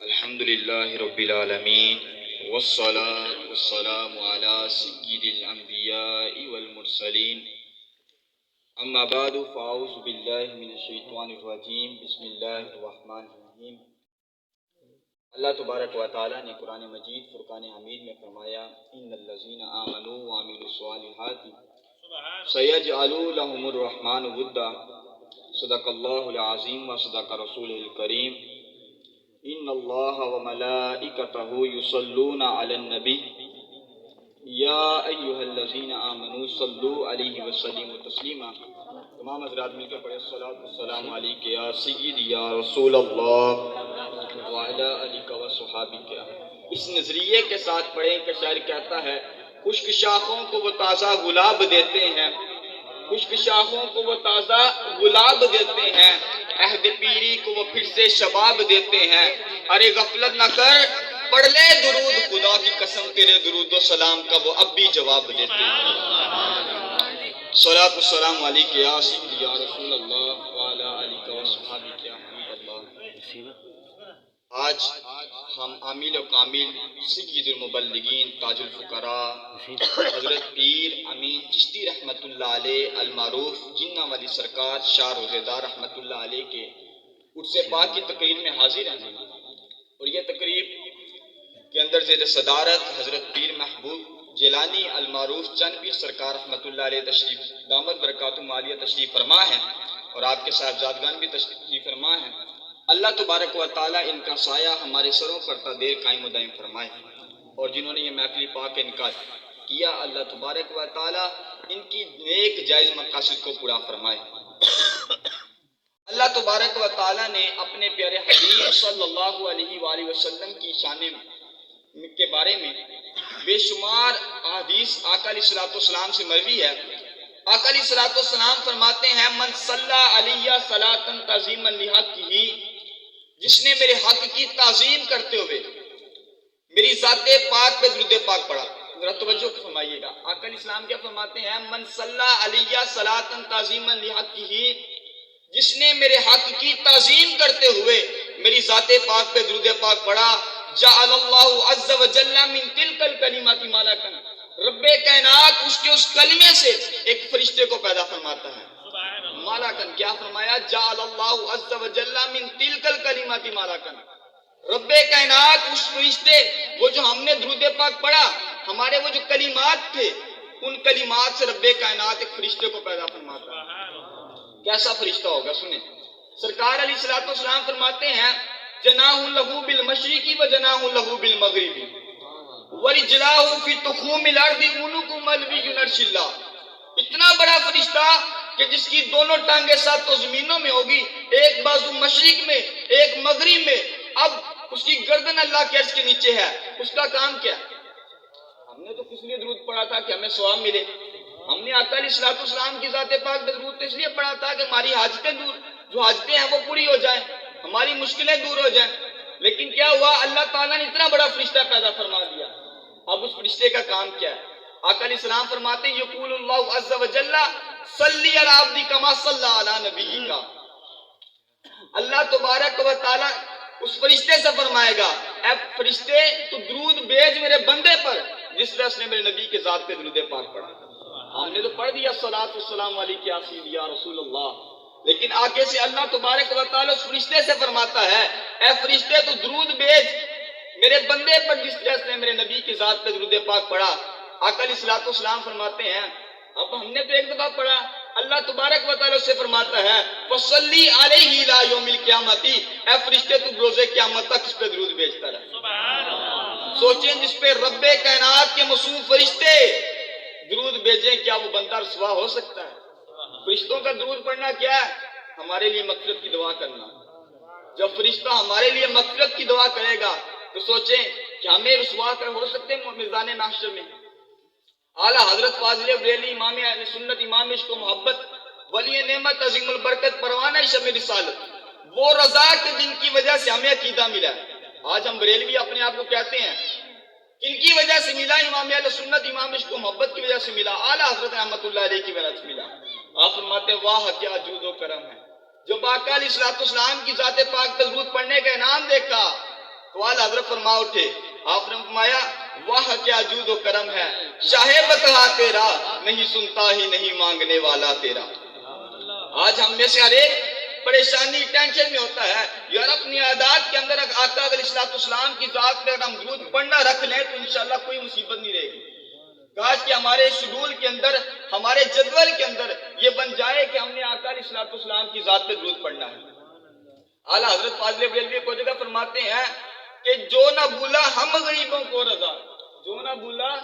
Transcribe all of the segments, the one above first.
الحمد للہ رب العالمین والصلاة والسلام على سید الانبیاء والمرسلین اما بعد فاعوذ باللہ من الشیطان الرجیم بسم اللہ الرحمن الرحیم۔ اللہ تبارک و تعالیٰ نے قرآن مجید فرقان حمید میں فرمایا ان الذین آمنوا وعملوا الصالحات سیجعل لهم الرحمن ودا، صدق اللہ العظیم و صدق رسولہ الکریم۔ ان اللہ و ملائکتہ یصلون علی النبی یا ایہا الذین آمنوا صلوا علیہ وسلموا تسلیما۔ تمام حضرات مل کر پڑھیں الصلاۃ والسلام علیک یا سیدی یا رسول اللہ وعلی آلک و صحابک۔ اس نظریے کے ساتھ پڑھیں کہ شاعر کہتا ہے خشک شاخوں کو وہ تازہ گلاب دیتے ہیں، خشک شاخوں کو وہ تازہ گلاب دیتے ہیں، عہد پیری کو وہ پھر سے شباب دیتے ہیں۔ ارے غفلت نہ کر پڑھ لے درود، خدا کی قسم تیرے درود و سلام کا وہ اب بھی جواب دیتے ہیں۔ صلاۃ والسلام علیک یا سیدی یا رسول اللہ وعلی آلک و صحابک یا حبیب اللہ۔ آج ہم عامل و کامل سید المبلغین تاج الفقراء حضرت پیر امین چشتی رحمۃ اللہ علیہ المعروف جنہ والی سرکار شاہ روزے دار رحمۃ اللہ علیہ کے عرس پاک کی تقریب میں حاضر ہیں، اور یہ تقریب کے اندر زیر صدارت حضرت پیر محبوب جیلانی المعروف چند پیر سرکار رحمۃ اللہ علیہ تشریف دامت برکاتہم عالیہ تشریف فرما ہے، اور آپ کے صاحبزادگان بھی تشریف فرما ہیں۔ اللہ تبارک و تعالیٰ ان کا سایہ ہمارے سروں پر تا دیر قائم و دائم فرمائے، اور جنہوں نے یہ محفل پاک انعقاد کیا اللہ تبارک و تعالیٰ ان کی نیک جائز مقاصد کو پورا فرمائے۔ اللہ تبارک و تعالیٰ نے اپنے پیارے حبیب صلی اللہ علیہ وآلہ وسلم کی شان کے بارے میں بے شمار احادیث آقا علیہ الصلوۃ والسلام سے مروی ہے۔ آقا علیہ الصلوۃ والسلام فرماتے ہیں من صلی علیہ صلاۃ تعظیما لحقہ، جس نے میرے حق کی تعظیم کرتے ہوئے میری ذات پاک پہ درود پاک پڑھا۔ ذرا توجہ فرمائیے گا، آقا علیہ السلام کیا فرماتے ہیں من صلی علیہ صلاۃ تعظیما لحقہ، جس نے میرے حق کی تعظیم کرتے ہوئے میری ذات پاک پہ درود پاک پڑھا جعل اللہ عز وجل من تلک الکلمات ملکا، رب کائنات اس کلمے سے ایک فرشتے کو پیدا فرماتا ہے۔ ملکا کیا فرمایا؟ جعل اللہ عز وجل من تلک الکلمات ملکا، رب کائنات اس فرشتے وہ جو ہم نے درود پاک پڑھا ہمارے وہ جو کلمات تھے ان کلمات سے رب کائنات ایک فرشتے کو پیدا فرماتا ہے۔ کیسا فرشتہ ہوگا سنیں، سرکار علیہ الصلوۃ والسلام فرماتے ہیں جناح لہو بالمشرق و جناح لہو بالمغرب ورجلاہ فی تخوم الارض عنق ملوی عرش اللہ۔ اتنا بڑا فرشتہ کہ جس کی دونوں ٹانگیں سات تو زمینوں میں ہوگی، ایک بازو مشرق میں ایک مغرب میں، اب اس کی گردن اللہ کے عرش کے نیچے ہے۔ اس کا کام کیا؟ ہم نے تو کس لیے درود پڑھا تھا کہ ہمیں ثواب ملے، ہم نے آقا علیہ الصلوۃ والسلام کی ذات پاک پہ درود اس لیے پڑھا تھا کہ ہماری حاجتیں دور جو حاجتیں ہیں وہ پوری ہو جائیں، ہماری مشکلیں دور ہو جائیں۔ لیکن کیا ہوا، اللہ تعالیٰ نے اتنا بڑا فرشتہ پیدا فرما دیا۔ اب اس فرشتے کا کام کیا ہے؟ آقا علیہ السلام فرماتے ہیں یقول اللہ عز وجل صلی علی عبدی کما صلی علی نبی کا، اللہ تبارک و تعالیٰ اس فرشتے سے فرمائے گا اے فرشتے تو درود بھیج میرے بندے پر جس طرح اس نے میرے نبی کے ذات پہ درود پاک پڑھا۔ ہم نے تو پڑھ دیا صلاۃ والسلام علیک یا سیدی یا رسول اللہ، لیکن آگے سے اللہ تبارک و تعالیٰ اس فرشتے سے فرماتا ہے اے فرشتے تو درود بھیج میرے بندے پر جس طرح سے میرے نبی کی ذات پہ درود پاک پڑھا۔ آقا علیہ الصلوۃ والسلام فرماتے ہیں اب ہم نے تو ایک دفعہ پڑھا، اللہ تبارک و تعالیٰ سے فرماتا ہے فصلی علیہ الی یوم القیامت، اے فرشتے تو روز قیامت تک اس پہ درود بھیجتا رہے۔ سبحان اللہ۔ سوچیں جس پہ رب کائنات کے موصوف فرشتے درود بھیجیں کیا وہ بندہ رسوا ہو سکتا ہے؟ فرشتوں کا درود پڑھنا کیا ہے؟ ہمارے لیے مغفرت کی دعا کرنا۔ جب فرشتہ ہمارے لیے مغفرت کی دعا کرے گا تو سوچیں کہ ہمیں رسوا کر ہو سکتے ہیں میدان محشر میں۔ اعلیٰ حضرت فاضل بریلوی امام اہل سنت امام عشق و محبت ولی نعمت عظیم البرکت پروانہ شمع رسالت، وہ رضا کے دن کی وجہ سے ہمیں عقیدہ ملا ہے۔ آج ہم بریلوی اپنے آپ کو کہتے ہیں، کن کی وجہ سے ملا؟ امام اہل سنت امام عشق و محبت کی وجہ سے ملا، اعلیٰ حضرت رحمت اللہ علیہ کی وجہ سے ملا۔ آپ فرماتے ہیں واہ کیا جود و کرم ہے، جب آقا علیہ السلام کی ذات پاک پہ درود پڑھنے کا انعام دیکھا تو اعلیٰ حضرت فرما اٹھے، آپ نے فرمایا واہ کیا جود و کرم ہے، شاہ بتہا تیرا، نہیں سنتا ہی نہیں مانگنے والا تیرا۔ آج ہم میں سے ہر ایک پریشانی ٹینشن میں ہوتا ہے، یار اپنی عادات کے اندر آقا علیہ السلام کی ذات پہ اگر ہم درود پڑھنا رکھ لیں تو انشاءاللہ کوئی مصیبت نہیں رہے گی۔ کاش کہ ہمارے شیڈول کے اندر، ہمارے جدول کے اندر یہ بن جائے کہ ہم نے آقا علیہ السلام کی ذات پہ درود پڑھنا ہے۔ اعلیٰ حضرت فاضل بریلوی کو جگہ فرماتے ہیں کہ جو نہ بھولا ہم غریبوں کو رضا، جو نہ بھولا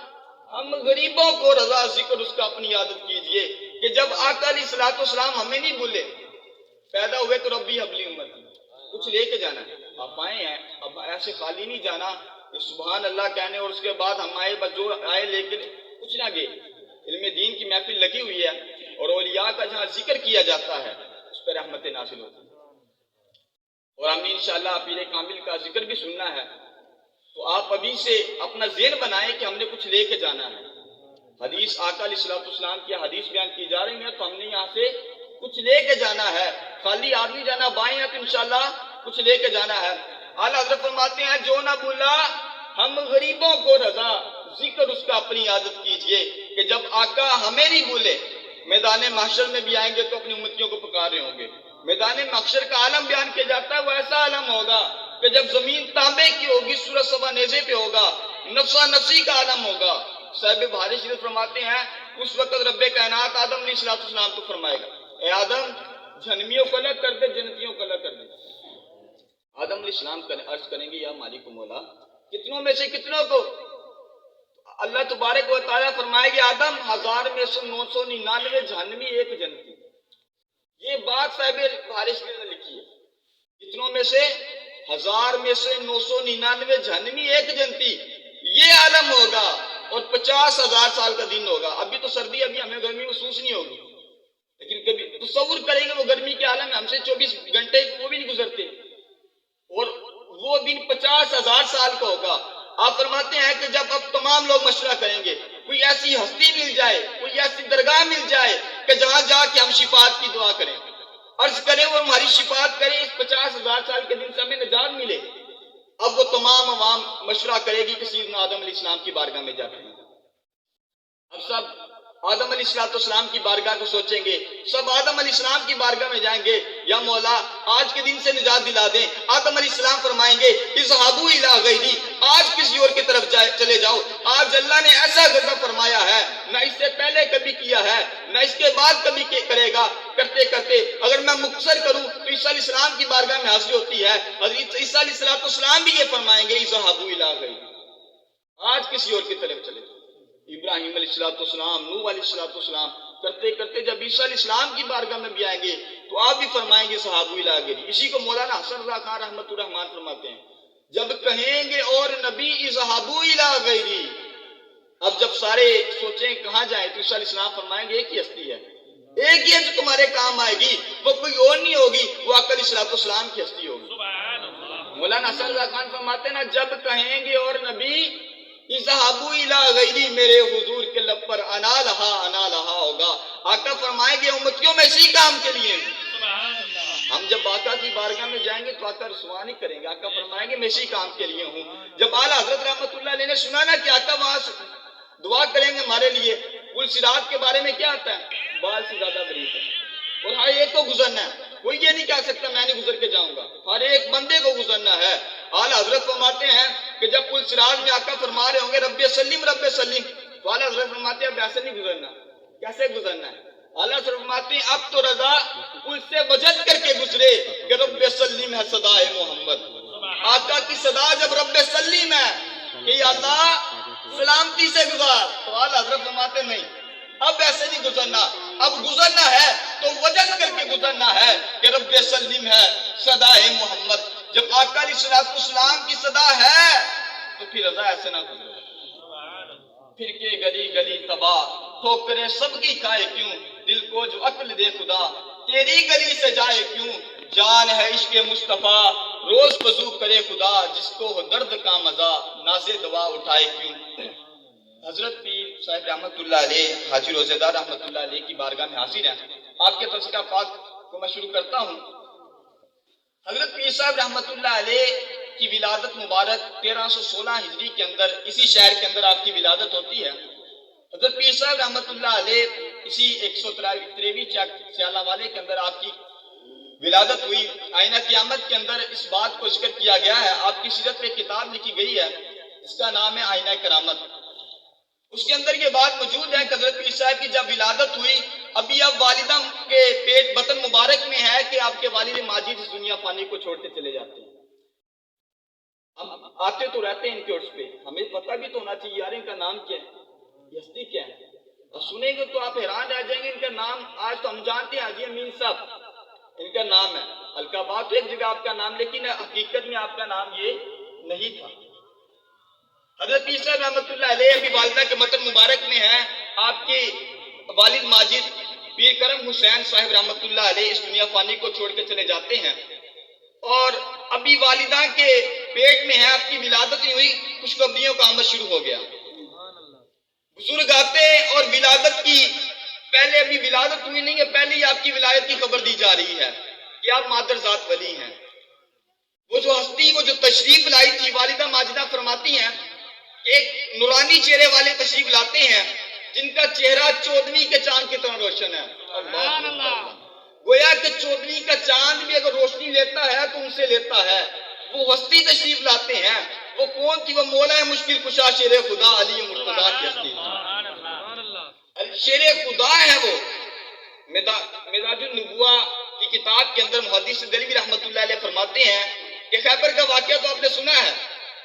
ہم غریبوں کو رضا، ذکر اس کا اپنی عادت کیجئے کہ جب آقا علیہ السلام ہمیں نہیں بھولے، پیدا ہوئے تو ربی حبلی امتی، کچھ لے کے جانا ہے۔ آپ آئے ہیں، اب ایسے خالی نہیں جانا کہ سبحان اللہ کہنے اور اس کے بعد ہم آئے بس جو آئے لے کے کچھ نہ گئے۔ علم دین کی محفل لگی ہوئی ہے اور اولیاء کا جہاں ذکر کیا جاتا ہے اس پر رحمت نازل ہوتی ہے، اور ہمیں انشاءاللہ پیر کامل کا ذکر بھی سننا ہے۔ تو آپ ابھی سے اپنا ذہن بنائیں کہ ہم نے کچھ لے کے جانا ہے۔ حدیث آقا علیہ السلام کی حدیث بیان کی جا رہی ہے تو ہم نے یہاں سے کچھ لے کے جانا ہے، خالی آدمی جانا بائیں ہے تو انشاءاللہ کچھ لے کے جانا ہے۔ اعلیٰ حضرت فرماتے ہیں جو نہ بھولا ہم غریبوں کو رضا، ذکر اس کا اپنی عادت کیجئے کہ جب آقا ہمیں نہیں بھولے، میدان محشر میں بھی آئیں گے تو اپنی امتیوں کو پکار رہے ہوں گے۔ میدان محشر کا عالم بیان کیا جاتا ہے، وہ ایسا عالم ہوگا کہ جب زمین تانبے کی ہوگی، سورج سوا نیزے پہ ہوگا، نفسا نفسی کا عالم ہوگا۔ صاحب بہاری شریف فرماتے ہیں اس وقت رب کائنات آدم علیہ السلام کو فرمائے گا، اے آدم جہنمیوں کو الگ کر دے، جنتیوں کو الگ کر دے۔ آدم علیہ السلام عرض کریں گے یا مالک و مولا کتنوں میں سے کتنوں کو؟ اللہ تبارک و تعالیٰ فرمائے گی آدم 1000 میں سے 999 جہنمی ایک جنتی۔ یہ بات صاحب بہاری شریف نے لکھی ہے، کتنوں میں سے 1000 میں سے 999 جہنمی ایک جنتی، یہ عالم ہوگا اور 50,000 سال کا دن ہوگا۔ ابھی تو سردی، ابھی ہمیں گرمی محسوس نہیں ہوگی، لیکن کبھی تصور کریں گے وہ گرمی کے عالم میں ہم سے 24 گھنٹے وہ بھی نہیں گزرتے، اور وہ دن 50,000 سال کا ہوگا۔ آپ فرماتے ہیں کہ جب اب تمام لوگ مشورہ کریں گے، کوئی ایسی ہستی مل جائے، کوئی ایسی درگاہ مل جائے کہ جہاں جا کے ہم شفاعت کی دعا کریں، عرض کریں وہ ہماری شفاعت کریں، اس 50,000 سال کے دن سے ہمیں نجات ملے۔ اب وہ تمام عوام مشورہ کرے گی کہ سیدنا آدم علیہ السلام کی بارگاہ میں جاتے ہیں۔ اب سب آدم علیہ السلام کی بارگاہ کو سوچیں گے، سب آدم علیہ السلام کی بارگاہ میں جائیں گے، یا مولا آج کے دن سے نجات دلا دیں۔ آدم علیہ السلام فرمائیں گے اذهبوا الى غیری، آج کسی اور کی طرف چلے جاؤ۔ آج اللہ نے ایسا غضب فرمایا ہے، نہ اس سے پہلے کبھی کیا ہے، نہ اس کے بعد کبھی کرے گا۔ کرتے کرتے اگر میں مختصر کروں تو عیسیٰ علیہ السلام کی بارگاہ میں حاضری ہوتی ہے، حضرت عیسیٰ علیہ السلام بھی یہ فرمائیں گے اذهبوا الى غیری، آج کسی اور کی طرف چلے جاؤ۔ ابراہیم علیہ السلام، نوح علیہ السلام، کرتے کرتے جب عیسیٰ علیہ السلام کی بارگاہ میں بھی آئیں گے تو آپ بھی فرمائیں گے اذهبوا الى غیری۔ اسی کو مولانا حسن رضا خان رحمۃ الرحمان فرماتے ہیں، جب کہیں گے اور نبی اذهبوا الى غیری، اب جب سارے سوچیں کہاں جائیں تو عیسیٰ علیہ السلام فرمائیں گے ایک ہی ہستی ہے، ایک ہی ہے جو تمہارے کام آئے گی، وہ کوئی اور نہیں ہوگی، وہ آقا علیہ السلام کی ہستی ہوگی۔ مولانا حسن رضا خان فرماتے ہیں نا، جب کہیں گے اور نبی اذهبوا الى غیری، میرے حضور کے لب پر انا لہا ہوگا۔ آقا فرمائیں گے امتیوں میں اسی کام کے لیے ہم جب آقا کی بارگاہ میں جائیں گے تو آقا رسوا نہیں کریں گے، آقا فرمائیں گے میں اسی کام کے لیے ہوں۔ جب اعلیٰ حضرت رحمت اللہ علیہ نے سنا نا کہ آقا وہاں سے دعا کریں گے ہمارے لیے، پل صراط کے بارے میں کیا آتا ہے؟ بال سے زیادہ بریک ہے، اور ہاں ایک کو گزرنا ہے، کوئی یہ نہیں کہہ سکتا میں نہیں گزر کے جاؤں گا، ہر ایک بندے کو گزرنا ہے۔ اعلیٰ حضرت فرماتے ہیں کہ جب پل صراط میں آقا فرما رہے ہوں گے رب سلیم تو اعلیٰ حضرت فرماتے ہیں اب ایسے نہیں گزرنا، کیسے گزرنا ہے؟ اعلیٰ حضرت فرماتے ہیں اب تو رضا پل سے وجد کر کے گزرے کہ رب سلیم ہے صدائے محمد۔ آقا کی صدا جب رب سلیم ہے کہ یا اللہ سلامتی سے گزار، تو اعلیٰ حضرت فرماتے نہیں اب ایسے نہیں گزرنا، اب گزرنا ہے تو وجد کر کے گزرنا ہے کہ رب سلیم ہے صدائے محمد۔ جب آقا علیہ السلام کی صدا ہے تو پھر رضا ایسے نہ گزرے، پھر کے گلی گلی تباہ، ٹھوکریں سب کی کھائے کیوں، دل کو جو عقل دے خدا، تیری گلی سے جائے کیوں، جان ہے عشق مصطفیٰ روز وضو کرے خدا، جس کو ہو درد کا مزہ ناز دوا اٹھائے کیوں۔ حضرت پیر صاحب رحمت اللہ علیہ، حاجی روزے دار رحمت اللہ علیہ کی بارگاہ میں حاضر ہیں، آپ کے تذکرہ پاک کو میں شروع کرتا ہوں۔ حضرت پیر صاحب رحمۃ اللہ علیہ کی ولادت مبارک 1316 ہجری کے اندر اسی شہر کے اندر آپ کی ولادت ہوتی ہے۔ حضرت پیر صاحب رحمۃ اللہ علیہ اسی 193 سیالہ والے کے اندر آپ کی ولادت ہوئی۔ آئینہ قیامت کے اندر اس بات کو ذکر کیا گیا ہے، آپ کی سیرت میں کتاب لکھی گئی ہے، اس کا نام ہے آئینہ کرامت۔ اس کے اندر یہ بات موجود ہے کہ حضرت پیر صاحب کی جب ولادت ہوئی، ابھی اب والدہ کے پیٹ بطن مبارک میں ہے کہ آپ کے والد ماجد اس دنیا فانی کو چھوڑ کے چلے جاتے ہیں۔ ہم آتے تو رہتے ہیں ان کے عرص پہ، ہمیں پتہ بھی تو ہونا چاہیے یار ان کا نام کیا ہے، یہ ہستی کیا ہے۔ اور سنیں گے تو آپ حیران رہ جائیں گے، ان کا نام آج تو ہم جانتے ہیں حاجی امین صاحب ان کا نام ہے، القابات تو ایک جگہ آپ کا نام، لیکن حقیقت میں آپ کا نام یہ نہیں تھا۔ حضرت پیر صاحب رحمۃ اللہ علیہ ابھی والدہ کے بطن مبارک میں ہے، آپ کے والد ماجد پیر کرم حسین صاحب رحمۃ اللہ علیہ اس دنیا فانی کو چھوڑ کے چلے جاتے ہیں، اور ابھی والدہ کے پیٹ میں ہے، آپ کی ولادت نہیں ہوئی، خوشخبریوں کا آمد شروع ہو گیا۔ بزرگ آتے اور ولادت کی پہلے ابھی ولادت ہوئی نہیں ہے، پہلے ہی آپ کی ولادت کی خبر دی جا رہی ہے کہ آپ مادر ذات ولی ہیں۔ وہ جو ہستی، وہ جو تشریف لائی تھی، والدہ ماجدہ فرماتی ہیں ایک نورانی چہرے والے تشریف لاتے ہیں جن کا چہرہ چودھویں کے چاند کی طرح روشن ہے۔ گویا کہ چودھویں کا چاند بھی اگر روشنی لیتا ہے تو ان سے لیتا ہے۔ وہ ہستی تشریف لاتے ہیں، وہ کون تھی؟ وہ مولا مشکل کشا شیر خدا علی مرتضیٰ کی ہستی، شیر خدا ہے وہ۔ مداج النبوہ کی کتاب کے اندر محدث دہلوی رحمۃ اللہ علیہ فرماتے ہیں کہ خیبر کا واقعہ تو آپ نے سنا ہے،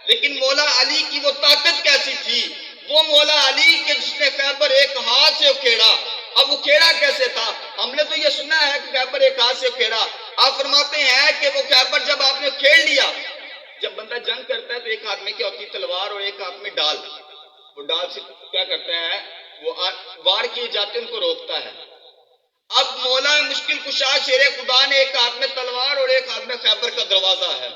لیکن مولا علی کی وہ طاقت کیسی تھی؟ وہ مولا علی کے جس نے خیبر ایک ہاتھ سے اکھیڑا۔ اب اکھیڑا کیسے تھا؟ ہم نے تو یہ سنا ہے کہ خیبر ایک ہاتھ سے اکھیڑا، آپ فرماتے ہیں کہ وہ خیبر جب آپ نے کھیڑ لیا، جب بندہ جنگ کرتا ہے تو ایک ہاتھ میں کیا ہوتی ہے؟ تلوار، اور ایک ہاتھ میں ڈال۔ وہ ڈال سے کیا کرتا ہے؟ وہ وار کیے جاتے ان کو روکتا ہے۔ اب مولا مشکل کشا شیر خدا نے ایک ہاتھ میں تلوار اور ایک ہاتھ میں خیبر کا دروازہ ہے،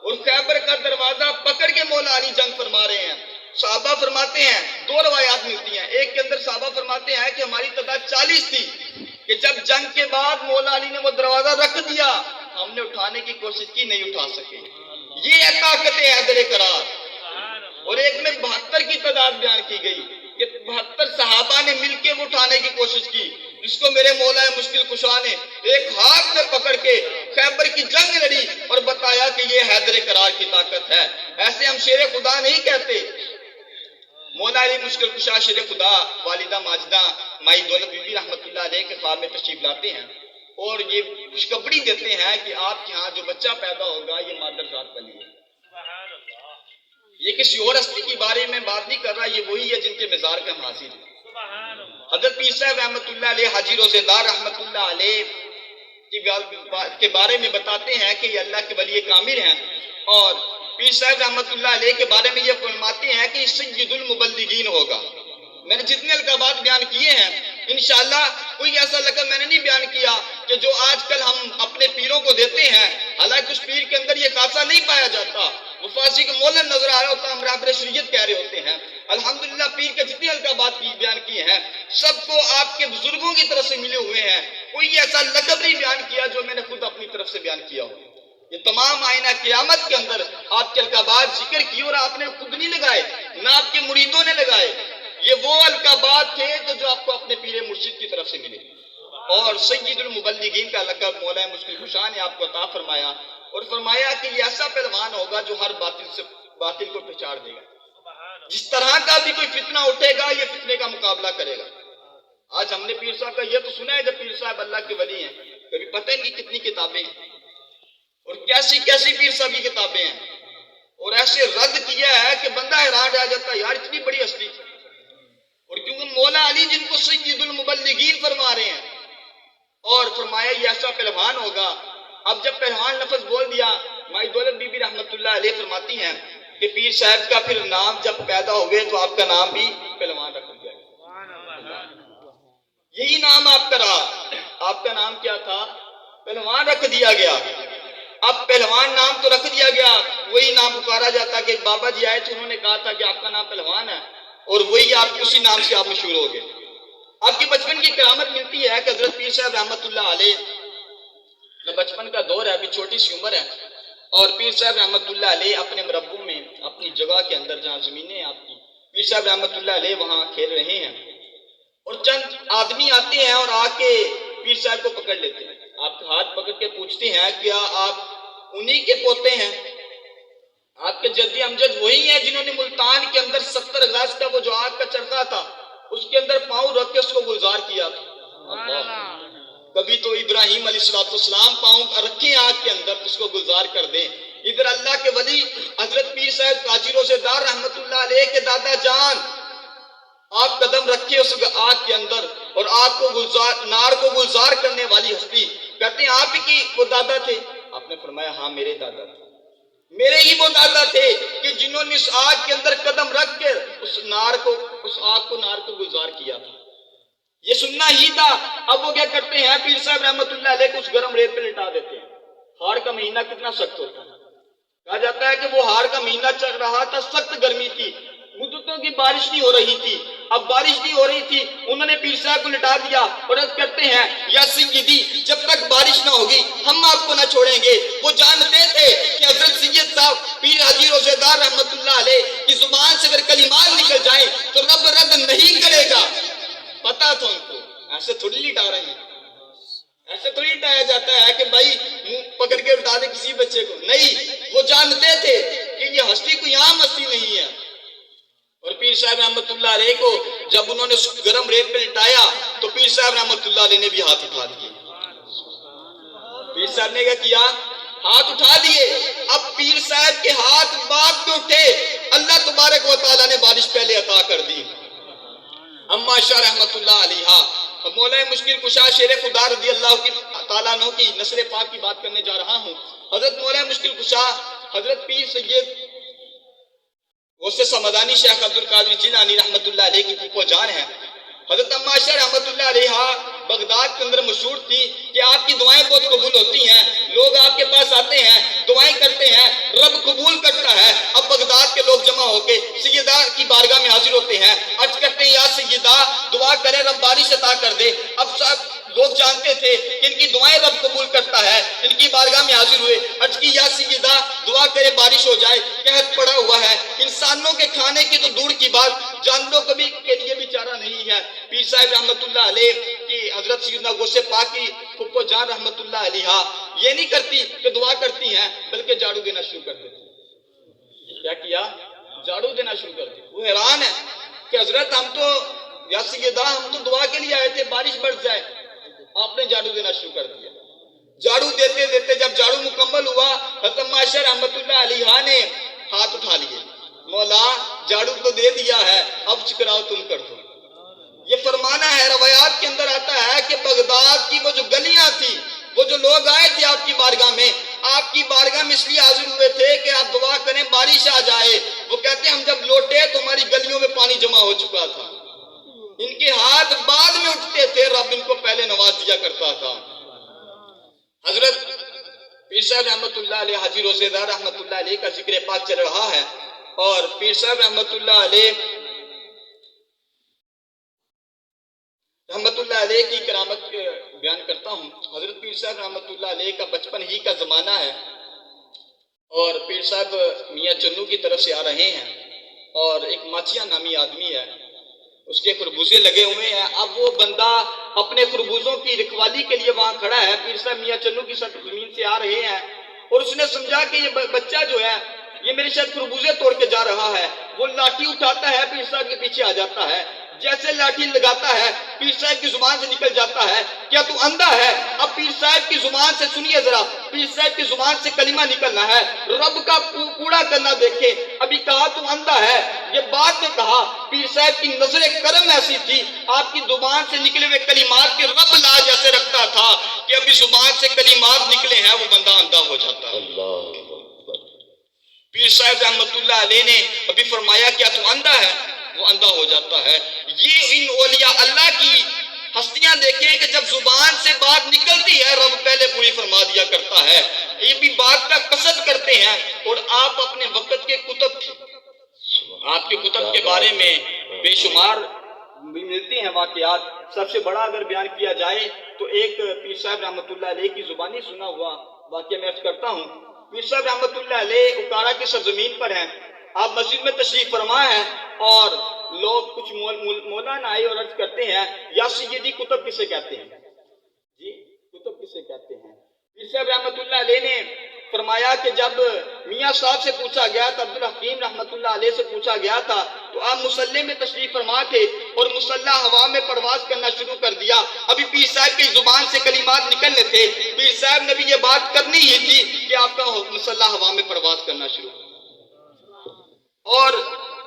اور خیبر کا دروازہ پکڑ کے مولا علی جنگ فرما رہے ہیں۔ صحابہ فرماتے ہیں، دو روایات ملتی ہیں، ایک کے اندر صحابہ فرماتے ہیں کہ ہماری تعداد 40 تھی کہ جب جنگ کے بعد مولا علی نے وہ دروازہ رکھ دیا، ہم نے اٹھانے کی کوشش کی، نہیں اٹھا سکے۔ یہ ہے طاقت حیدر کرار۔ اور ایک میں 72 کی تعداد بیان کی گئی کہ 72 صحابہ نے مل کے وہ اٹھانے کی کوشش کی، جس کو میرے مولا مشکل کشا نے ایک ہاتھ میں پکڑ کے خیبر کی جنگ لڑی اور بتایا کہ یہ حیدر کرار کی طاقت ہے۔ ایسے ہم شیر خدا نہیں کہتے۔ مولا علی مشکل کشا شیر خدا والدہ ماجدہ مائی دولت بی بی رحمۃ اللہ علیہ کے خواب میں تشریف لاتے ہیں اور یہ خوشخبری دیتے ہیں کہ آپ کے ہاں جو بچہ پیدا ہوگا یہ مادر ذات ولی ہے۔ یہ کسی اور ہستی کے بارے میں بات نہیں کر رہا، یہ وہی ہے جن کے مزار کا ہم حاصل ہیں۔ حضرت پیر صاحب رحمۃ اللہ علیہ حاجی روزے دار رحمۃ اللہ علیہ کے بارے میں بتاتے ہیں کہ یہ اللہ کے ولی کامل ہیں، اور پیر صاحب رحمۃ اللہ علیہ کے بارے میں یہ فرماتے ہیں کہ سید المبلغین ہوگا۔ میں نے جتنے القابات بیان کیے ہیں، انشاءاللہ کوئی ایسا لقب میں نے نہیں بیان کیا کہ جو آج کل ہم اپنے پیروں کو دیتے ہیں، حالانکہ اس پیر کے اندر یہ خاصہ نہیں پایا جاتا۔ مفاسی کو مولن نظر آ رہا ہوتا، ہم رہبر شریعت کہہ رہے ہوتے ہیں۔ الحمدللہ پیر کے جتنے القابات بیان کیے ہیں سب کو آپ کے بزرگوں کی طرف سے ملے ہوئے ہیں، کوئی ایسا لقب نہیں بیان کیا جو میں نے خود اپنی طرف سے بیان کیا ہو۔ یہ تمام آئینہ قیامت کے اندر آپ کے القابات ذکر کی اور آپ نے خود نہیں لگائے، نہ آپ کے مریدوں نے لگائے، یہ وہ القابات تھے جو آپ کو اپنے پیر مرشد کی طرف سے ملے، اور سید المبلغین کا لقب مولا مشکل کشا نے آپ کو عطا فرمایا، اور فرمایا کہ یہ ایسا پہلوان ہوگا جو ہر باطل کو پہچان دے گا، جس طرح کا بھی کوئی فتنہ اٹھے گا یہ فتنے کا مقابلہ کرے گا۔ آج ہم نے پیر صاحب کا یہ تو سنا ہے جب پیر صاحب اللہ کے ولی ہیں، کبھی پتہ نہیں کتنی کتابیں ہیں اور کیسی کیسی پیر صاحب کی کتابیں ہیں، اور ایسے رد کیا ہے کہ بندہ حیران رہ جاتا ہے یار اتنی بڑی ہستی، اور کیونکہ مولا علی جن کو سید المبلغین فرما رہے ہیں، اور فرمایا یہ ایسا پہلوان ہوگا۔ اب جب پہلوان لفظ بول دیا، مائی دولت بی بی رحمۃ اللہ علیہ فرماتی ہیں کہ پیر صاحب کا پھر نام جب پیدا ہوئے تو آپ کا نام بھی پہلوان رکھ دیا گیا، یہی نام آپ کا رہا۔ آپ کا نام کیا تھا؟ پہلوان رکھ دیا گیا۔ اب پہلوان نام تو رکھ دیا گیا، وہی نام پکارا جاتا کہ ایک بابا جی آئے تھے، انہوں نے کہا تھا کہ آپ کا نام پہلوان ہے، اور وہی آپ اسی نام سے آپ مشہور ہو گئے۔ آپ کے بچپن کی کرامت ملتی ہے کہ حضرت پیر صاحب رحمۃ اللہ علیہ بچپن کا دور ہے، ابھی چھوٹی سی عمر ہے، اور پیر صاحب رحمۃ اللہ علیہ اپنے مربوں میں اپنی جگہ کے اندر جہاں زمینیں آپ کی، پیر صاحب رحمۃ اللہ علیہ وہاں کھیل رہے ہیں، اور چند آدمی آتے ہیں اور آ کے پیر صاحب کو پکڑ لیتے ہیں، آپ کا ہاتھ پکڑ کے پوچھتے ہیں کیا آپ انہی کے پوتے ہیں؟ آپ کے جدی امجد وہی ہیں جنہوں نے ملتان کے اندر 70 گز کا وہ جو آگ کا چرخا تھا اس کے اندر پاؤں رکھ کے اس کو گلزار کیا تھا؟ اللہ! کبھی تو ابراہیم علیہ السلام پاؤں رکھیں آگ کے اندر اس کو گلزار کر دیں، ادھر اللہ کے ولی حضرت پیر صاحب قاضی روزےدار رحمت اللہ علیہ کے دادا جان آپ قدم رکھے اس آگ کے اندر، اور آگ کو گلزار، نار کو گلزار کرنے والی ہستی، کہتے ہیں آپ ہی کی وہ دادا تھے؟ آپ نے فرمایا ہاں میرے دادا تھے، میرے ہی وہ دادا تھے کہ جنہوں نے اس آگ کے اندر قدم رکھ کے اس آگ کو نار کو گلزار کیا تھا۔ یہ سننا ہی تھا۔ اب وہ کیا کرتے ہیں، پیر صاحب رحمت اللہ علیہ کو اس گرم ریت پہ لٹا دیتے ہیں۔ ہاڑ کا مہینہ کتنا سخت ہوتا ہے، کہا جاتا ہے کہ وہ ہاڑ کا مہینہ چل رہا تھا، سخت گرمی تھی، مدتوں کی بارش نہیں ہو رہی تھی، اب بارش نہیں ہو رہی تھی، انہوں نے پیر صاحب کو لٹا دیا اور عرض کرتے ہیں یا سیدی جب تک بارش نہ ہوگی ہم آپ کو نہ چھوڑیں گے۔ وہ جانتے تھے کہ حضرت سید صاحب پیر حاجی روزےدار رحمت اللہ علیہ کی زبان سے اگر کلمات نکل جائیں تو رب رد نہیں کرے گا، پتا تھا ان کو۔ ایسے تھوڑی لٹا رہے ہیں، ایسے تھوڑی لٹایا جاتا ہے کہ بھائی منہ پکڑ کے اٹھا دے کسی بچے کو، نہیں، وہ جانتے تھے کہ یہ ہستی کوئی عام ہستی نہیں ہے۔ اور پیر صاحب رحمت اللہ علیہ کو جب انہوں نے گرم ریت پہ لٹایا تو پیر صاحب رحمت اللہ علیہ نے بھی ہاتھ اٹھا دیے۔ پیر صاحب نے کیا کیا؟ ہاتھ اٹھا دیے۔ اب پیر صاحب کے ہاتھ بعد میں اٹھے، اللہ تبارک و تعالیٰ نے بارش پہلے عطا کر دی۔ اما شاہ رحمت اللہ علیہ، مولا مشکل کشا شیر خدا رضی اللہ تعالیٰ عنہ کی نسل پاک کی بات کرنے جا رہا ہوں۔ حضرت مولا مشکل کشا حضرت پیر سید غوث سمدانی شیخ عبد القادر جیلانی رحمت اللہ علیہ کی پھوپھو جان ہے۔ حضرت اما شاہ رحمت اللہ علیہ بغداد کے اندر مشہور تھی کہ آپ کی دعائیں بہت قبول ہوتی ہیں، لوگ آپ کے پاس آتے ہیں، دعائیں کرتے ہیں، رب قبول کرتا ہے۔ اب بغداد کے لوگ جمع ہو کے سیدہ کی بارگاہ میں حاضر ہوتے ہیں، عرض کرتے ہیں یا سیدہ دعا کرے رب بارش عطا کر دے۔ اب سب لوگ جانتے تھے کہ ان کی دعائیں رب قبول کرتا ہے، ان کی بارگاہ میں حاضر ہوئے، عرض کی یا سیدہ دعا کرے بارش ہو جائے، قحط پڑا ہوا ہے، انسانوں کے کھانے کی تو دور کی بات جانوروں کبھی کے لیے بھی چارہ نہیں ہے۔ پیر صاحب رحمت اللہ علیہ کی حضرت سیدنا غوث پاک کی پھوپھو جان رحمت اللہ علیہ یہ نہیں کرتی کہ دعا کرتی ہیں، بلکہ جھاڑو دینا شروع کر دیتی۔ کیا کیا؟ جھاڑو دینا شروع کر دی۔ وہ حیران ہے کہ حضرت ہم تو یا سیدہ ہم تو دعا کے لیے آئے تھے بارش برس جائے، آپ نے جھاڑو دینا شروع کر دیا۔ جھاڑو دیتے دیتے جب جھاڑو مکمل ہوا حضرت معاشر رحمت اللہ علیہ نے ہاتھ اٹھا لیے، مولا جھاڑو تو دے دیا ہے اب چکراؤ تم کر دو۔ یہ فرمانا ہے، روایات کے اندر آتا ہے کہ بغداد کی وہ جو گلیاں تھی، وہ جو لوگ آئے تھے آپ کی بارگاہ میں، آپ کی بارگاہ میں اس لیے حاضر ہوئے تھے کہ آپ دعا کریں بارش آ جائے۔ وہ کہتے ہیں ہم جب لوٹے تو ہماری گلیوں میں پانی جمع ہو چکا تھا۔ ان کے ہاتھ بعد میں اٹھتے تھے، رب ان کو پہلے نواز دیا کرتا تھا۔ حضرت پیر صاحب رحمت اللہ علیہ حاجی روزےدار رحمت اللہ علیہ کا ذکر پاک چل رہا ہے، اور پیر صاحب رحمت اللہ علیہ کی کرامت بیان کرتا ہوں۔ حضرت پیر صاحب رحمت اللہ علیہ کا بچپن ہی کا زمانہ ہے، اور پیر صاحب میاں چنو کی طرف سے آ رہے ہیں، اور ایک ماچیا نامی آدمی ہے، اس کے خربوزے لگے ہوئے ہیں۔ اب وہ بندہ اپنے خربوزوں کی رکھوالی کے لیے وہاں کھڑا ہے، پیر صاحب میاں چنو کی زمین سے آ رہے ہیں، اور اس نے سمجھا کہ یہ بچہ جو ہے یہ میرے شاید خربوزے توڑ کے جا رہا ہے۔ وہ لاٹھی اٹھاتا ہے، پیر صاحب کے پیچھے آ جاتا ہے، جیسے لاٹھی لگاتا ہے پیر صاحب کی زبان سے نکل جاتا ہے کیا تو اندھا ہے؟ اب پیر صاحب کی زبان سے سنیے ذرا، پیر صاحب کی زبان سے کلمہ نکلنا ہے، رب کا پورا کرنا دیکھیں۔ ابھی کہا تو اندھا ہے، یہ بات میں کہا، پیر صاحب کی نظر کرم ایسی تھی، آپ کی زبان سے نکلے ہوئے کلمات کے رب لا جیسے رکھتا تھا کہ ابھی زبان سے کلمات نکلے ہیں وہ بندہ اندھا ہو جاتا ہے۔ پیر صاحب رحمت اللہ علیہ نے ابھی فرمایا کیا تو اندھا ہے، وہ اندھا ہو جاتا ہے۔ یہ ان اولیاء اللہ کی ہستیاں دیکھیں کہ جب زبان سے بات نکلتی ہے رب پہلے پوری فرما دیا کرتا ہے، یہ بھی بات کا قصد کرتے ہیں۔ اور آپ اپنے وقت کے کتب تھے، آپ کے کتب کے بارے میں بے شمار بھی ملتے ہیں واقعات. سب سے بڑا اگر بیان کیا جائے تو ایک پیر صاحب رحمۃ اللہ علیہ کی زبانی سنا ہوا واقعہ میں عرض کرتا ہوں. پیر صاحب رحمۃ اللہ علیہ اکارا کی سرزمین پر ہیں. آپ مسجد میں تشریف فرما ہیں اور لوگ کچھ مولانا آئے اور عرض کرتے ہیں یا سیدی کتب کسے کہتے ہیں؟ جی کتب کسے کہتے ہیں؟ پیر صاحب رحمۃ اللہ علیہ نے فرمایا کہ جب میاں صاحب سے پوچھا گیا تھا، عبدالحکیم رحمۃ اللہ علیہ سے پوچھا گیا تھا تو آپ مصلی میں تشریف فرما تھے اور مسلح ہوا میں پرواز کرنا شروع کر دیا. ابھی پیر صاحب کی زبان سے کلمات نکلنے تھے، پیر صاحب نے بھی یہ بات کرنی ہی تھی کہ آپ کا مسلح ہوا میں پرواز کرنا شروع. اور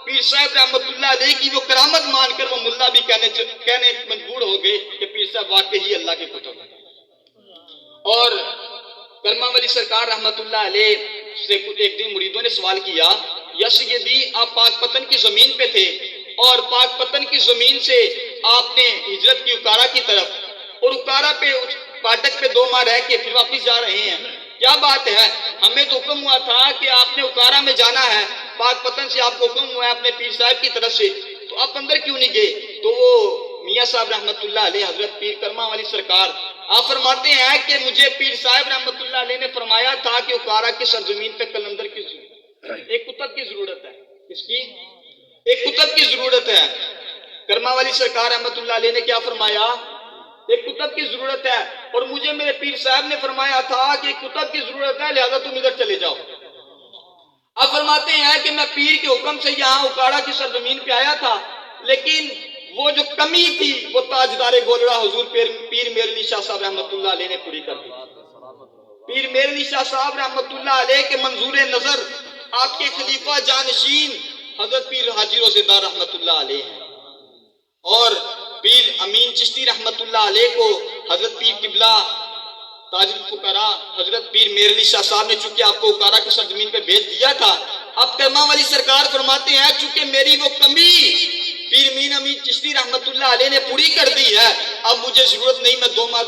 پیر صاحب رحمۃ اللہ علیہ کی وہ کرامت مان کر وہ ملا بھی کہنے مجبور ہو گئے کہ پیر صاحب واقعی اللہ کے کتب ہیں. اور کرما والی سرکار رحمت اللہ علیہ سے ایک دن مریدوں نے سوال کیا، یا سیدی آپ پاک پتن کی زمین پہ تھے اور پاک پتن کی زمین سے آپ نے ہجرت کی اکارا کی طرف، اور اکارا پہ پاٹک پہ 2 ماہ رہ کے پھر واپس جا رہے ہیں، کیا بات ہے؟ ہمیں تو حکم ہوا تھا کہ آپ نے اکارا میں جانا ہے، پاک پتن سے آپ کو حکم ہوا ہے اپنے پیر صاحب کی طرف سے، تو آپ اندر کیوں نہیں گئے؟ تو وہ میاں صاحب رحمت اللہ علیہ حضرت پیر کرما والی سرکار آپ فرماتے ہیں کہ مجھے پیر صاحب رحمت اللہ علیہ نے فرمایا تھا کہ اکارا کی سرزمین پہ قلندر کی ضرورت ہے، ایک کتب کی ضرورت ہے. کس کی؟ ایک کتب کی ضرورت ہے. کرما والی سرکار رحمت اللہ علیہ نے کیا فرمایا؟ ایک کتب کی ضرورت ہے. اور مجھے میرے پیر صاحب نے فرمایا تھا کہ ایک کتب کی ضرورت ہے، لہذا تم ادھر چلے جاؤ. آپ فرماتے ہیں کہ میں پیر کے حکم سے یہاں اکارا کی سرزمین پہ آیا تھا، لیکن وہ جو کمی تھی وہ تاجدار گولڑا حضور پیر میر علی شاہ صاحب رحمت اللہ علیہ نے پوری کر دی. پیر میر علی شاہ صاحب رحمت اللہ علیہ کے منظور نظر آپ کے خلیفہ جانشین حضرت پیر حاجی روزے دار رحمت اللہ علیہ ہیں، اور پیر امین چشتی رحمت اللہ علیہ کو حضرت پیر قبلہ تاج الفقراء حضرت پیر میر علی شاہ صاحب نے چونکہ آپ کو اکارا کی سرزمین پہ بھیج دیا تھا. اب کرما والی سرکار فرماتے ہیں چونکہ میری وہ کمی پیر امین چشتی رحمت اللہ علیہ نے پوری کر دی ہے، اب مجھے ضرورت نہیں، میں 2 ماہ